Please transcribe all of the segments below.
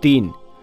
3।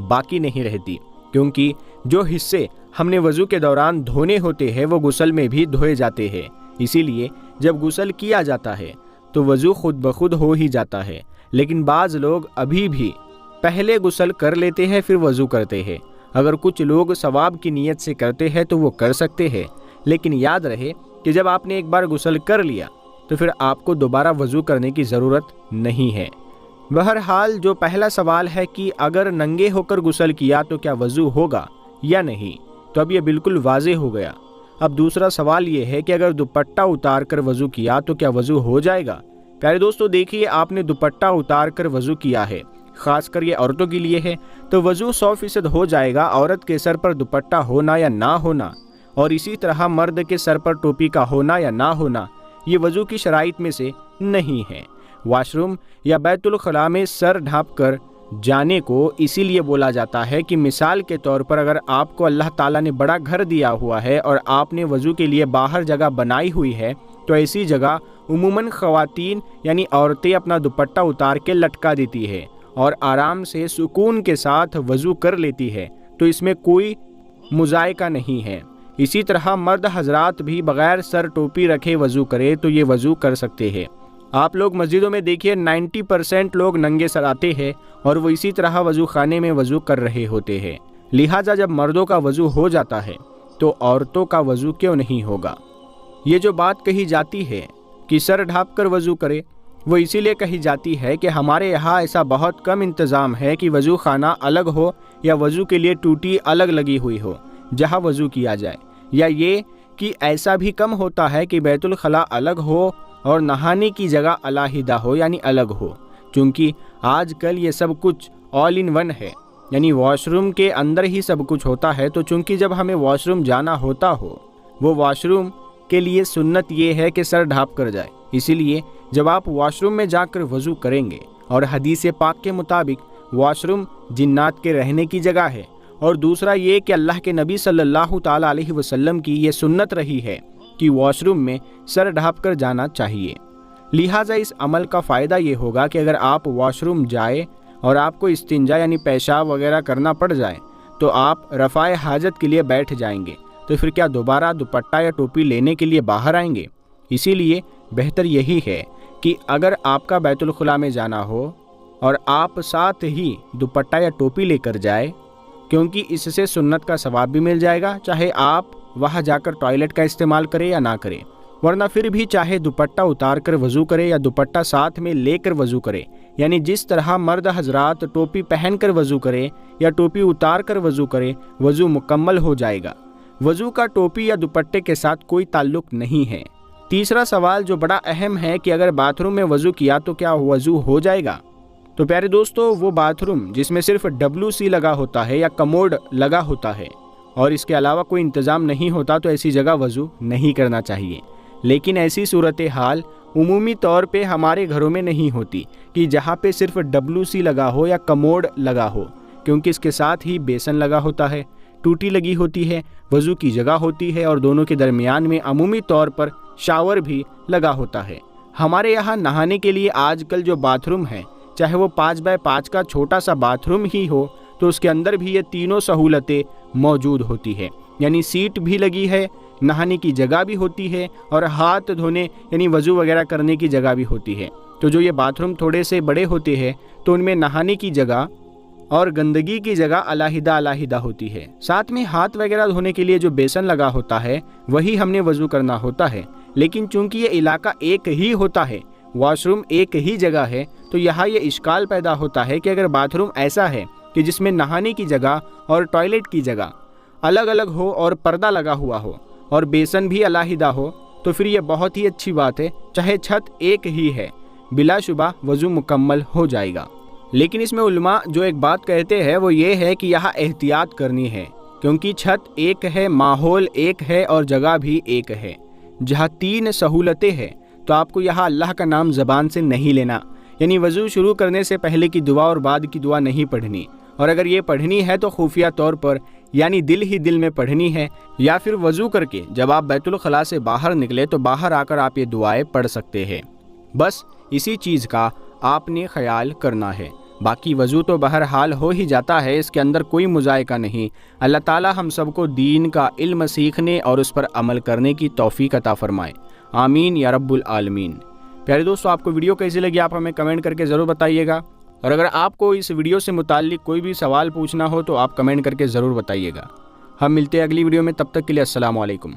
باقی نہیں رہتی، کیونکہ جو حصے ہم نے وضو کے دوران دھونے ہوتے ہیں وہ غسل میں بھی دھوئے جاتے ہیں۔ اسی لیے جب غسل کیا جاتا ہے تو وضو خود بخود ہو ہی جاتا ہے، لیکن بعض لوگ ابھی بھی پہلے غسل کر لیتے ہیں پھر وضو کرتے ہیں۔ اگر کچھ لوگ ثواب کی نیت سے کرتے ہیں تو وہ کر سکتے ہیں، لیکن یاد رہے کہ جب آپ نے ایک بار غسل کر لیا تو پھر آپ کو دوبارہ وضو کرنے کی ضرورت نہیں ہے۔ بہرحال جو پہلا سوال ہے کہ اگر ننگے ہو کر غسل کیا تو کیا وضو ہوگا یا نہیں، تو اب یہ بالکل واضح ہو گیا۔ اب دوسرا سوال یہ ہے کہ اگر دوپٹہ اتار کر وضو کیا تو کیا وضو ہو جائے گا؟ پیارے دوستو دیکھیے، آپ نے دوپٹہ اتار کر وضو کیا ہے، خاص کر یہ عورتوں کے لیے ہے، تو وضو 100% ہو جائے گا، عورت کے سر پر دوپٹہ ہونا یا نہ ہونا، اور اسی طرح مرد کے سر پر ٹوپی کا ہونا یا نہ ہونا یہ وضو کی شرائط میں سے نہیں ہے۔ واش روم یا بیت الخلاء میں سر ڈھانپ کر جانے کو اسی لیے بولا جاتا ہے کہ مثال کے طور پر اگر آپ کو اللہ تعالیٰ نے بڑا گھر دیا ہوا ہے اور آپ نے وضو کے لیے باہر جگہ بنائی ہوئی ہے، تو ایسی جگہ عموماً خواتین یعنی عورتیں اپنا دوپٹہ اتار کے لٹکا دیتی ہے اور آرام سے سکون کے ساتھ وضو کر لیتی ہے، تو اس میں کوئی مذائقہ نہیں ہے۔ اسی طرح مرد حضرات بھی بغیر سر ٹوپی رکھے وضو کرے تو یہ وضو کر سکتے ہیں۔ آپ لوگ مسجدوں میں دیکھیے 90% لوگ ننگے سر آتے ہیں اور وہ اسی طرح وضو خانے میں وضو کر رہے ہوتے ہیں۔ لہٰذا جب مردوں کا وضو ہو جاتا ہے تو عورتوں کا وضو کیوں نہیں ہوگا؟ یہ جو بات کہی جاتی ہے کہ سر ڈھانپ کر وضو کرے، وہ اسی لیے کہی جاتی ہے کہ ہمارے یہاں ایسا بہت کم انتظام ہے کہ وضو خانہ الگ ہو یا وضو کے لیے ٹوٹی الگ لگی ہوئی ہو جہاں وضو کیا جائے، یا یہ کہ ایسا بھی کم ہوتا ہے کہ بیت الخلاء الگ ہو اور نہانے کی جگہ علیحدہ ہو یعنی الگ ہو۔ چونکہ آج کل یہ سب کچھ آل ان ون ہے، یعنی واش روم کے اندر ہی سب کچھ ہوتا ہے، تو چونکہ جب ہمیں واش روم جانا ہوتا ہو، وہ واش روم کے لیے سنت یہ ہے کہ سر ڈھانپ کر جائے۔ اسی لیے جب آپ واش روم میں جا کر وضو کریں گے، اور حدیث پاک کے مطابق واش روم جنات کے رہنے کی جگہ ہے، اور دوسرا یہ کہ اللہ کے نبی صلی اللہ تعالیٰ علیہ وسلم کی یہ سنت رہی ہے کہ واش روم میں سر ڈھانپ کر جانا چاہیے۔ لہٰذا اس عمل کا فائدہ یہ ہوگا کہ اگر آپ واش روم جائے اور آپ کو استنجا یعنی پیشاب وغیرہ کرنا پڑ جائے تو آپ رفع حاجت کے لیے بیٹھ جائیں گے، تو پھر کیا دوبارہ دوپٹہ یا ٹوپی لینے کے لیے باہر آئیں گے؟ اسی لیے بہتر یہی ہے کہ اگر آپ کا بیت الخلاء میں جانا ہو اور آپ ساتھ ہی دوپٹہ یا ٹوپی لے کر جائے، کیونکہ اس سے سنت کا ثواب بھی مل جائے گا، چاہے آپ وہاں جا کر ٹوائلٹ کا استعمال کرے یا نہ کرے، ورنہ پھر بھی چاہے دوپٹہ اتار کر وضو کرے یا دوپٹہ ساتھ میں لے کر وضو کرے، یعنی جس طرح مرد حضرات ٹوپی پہن کر وضو کرے یا ٹوپی اتار کر وضو کرے، وضو مکمل ہو جائے گا۔ وضو کا ٹوپی یا دوپٹے کے ساتھ کوئی تعلق نہیں ہے۔ تیسرا سوال جو بڑا اہم ہے کہ اگر باتھ روم میں وضو کیا تو کیا وضو ہو جائے گا؟ تو پیارے دوستو، وہ باتھ روم جس میں صرف WC لگا ہوتا ہے یا کموڈ لگا ہوتا ہے اور اس کے علاوہ کوئی انتظام نہیں ہوتا، تو ایسی جگہ وضو نہیں کرنا چاہیے۔ لیکن ایسی صورتحال عمومی طور پہ ہمارے گھروں میں نہیں ہوتی کہ جہاں پہ صرف WC لگا ہو یا کموڈ لگا ہو، کیونکہ اس کے ساتھ ہی بیسن لگا ہوتا ہے، ٹوٹی لگی ہوتی ہے، وضو کی جگہ ہوتی ہے، اور دونوں کے درمیان میں عمومی طور پر شاور بھی لگا ہوتا ہے۔ ہمارے یہاں نہانے کے لیے آج کل جو باتھ روم ہے، چاہے وہ 5x5 کا چھوٹا سا باتھ روم ہی ہو، تو اس کے اندر بھی یہ تینوں سہولتیں موجود ہوتی ہے، یعنی سیٹ بھی لگی ہے، نہانے کی جگہ بھی ہوتی ہے، اور ہاتھ دھونے یعنی وضو وغیرہ کرنے کی جگہ بھی ہوتی ہے۔ تو جو یہ باتھ روم تھوڑے سے بڑے ہوتے ہیں تو ان میں نہانے کی جگہ اور گندگی کی جگہ علیحدہ ہوتی ہے، ساتھ میں ہاتھ وغیرہ دھونے کے لیے جو بیسن لگا ہوتا ہے وہی ہم نے وضو کرنا ہوتا ہے۔ لیکن چونکہ یہ علاقہ ایک ہی ہوتا ہے، واش روم ایک ہی جگہ ہے، تو یہاں یہ اشکال پیدا ہوتا ہے کہ اگر باتھ روم ایسا ہے کہ جس میں نہانے کی جگہ اور ٹوائلٹ کی جگہ الگ الگ ہو اور پردہ لگا ہوا ہو اور بیسن بھی علیحدہ ہو، تو پھر یہ بہت ہی اچھی بات ہے، چاہے چھت ایک ہی ہے، بلا شبہ وضو مکمل ہو جائے گا۔ لیکن اس میں علماء جو ایک بات کہتے ہیں وہ یہ ہے کہ یہاں احتیاط کرنی ہے، کیونکہ چھت ایک ہے، ماحول ایک ہے اور جگہ بھی ایک ہے۔ جہاں 3 سہولتیں ہیں تو آپ کو یہاں اللہ کا نام زبان سے نہیں لینا، یعنی وضو شروع کرنے سے پہلے کی دعا اور بعد کی دعا نہیں پڑھنی، اور اگر یہ پڑھنی ہے تو خفیہ طور پر یعنی دل ہی دل میں پڑھنی ہے، یا پھر وضو کر کے جب آپ بیت الخلاء سے باہر نکلے تو باہر آ کر آپ یہ دعائیں پڑھ سکتے ہیں۔ بس اسی چیز کا آپ نے خیال کرنا ہے۔ باقی وضو تو بہرحال ہو ہی جاتا ہے، اس کے اندر کوئی مذائقہ نہیں۔ اللہ تعالی ہم سب کو دین کا علم سیکھنے اور اس پر عمل کرنے کی توفیق عطا فرمائے، آمین یا رب العالمین۔ پیارے دوستو، آپ کو ویڈیو کیسی لگی آپ ہمیں کمنٹ کر کے ضرور بتائیے گا، اور اگر آپ کو اس ویڈیو سے متعلق کوئی بھی سوال پوچھنا ہو تو آپ کمنٹ کر کے ضرور بتائیے گا۔ ہم ملتے ہیں اگلی ویڈیو میں، تب تک کے لیے السلام علیکم۔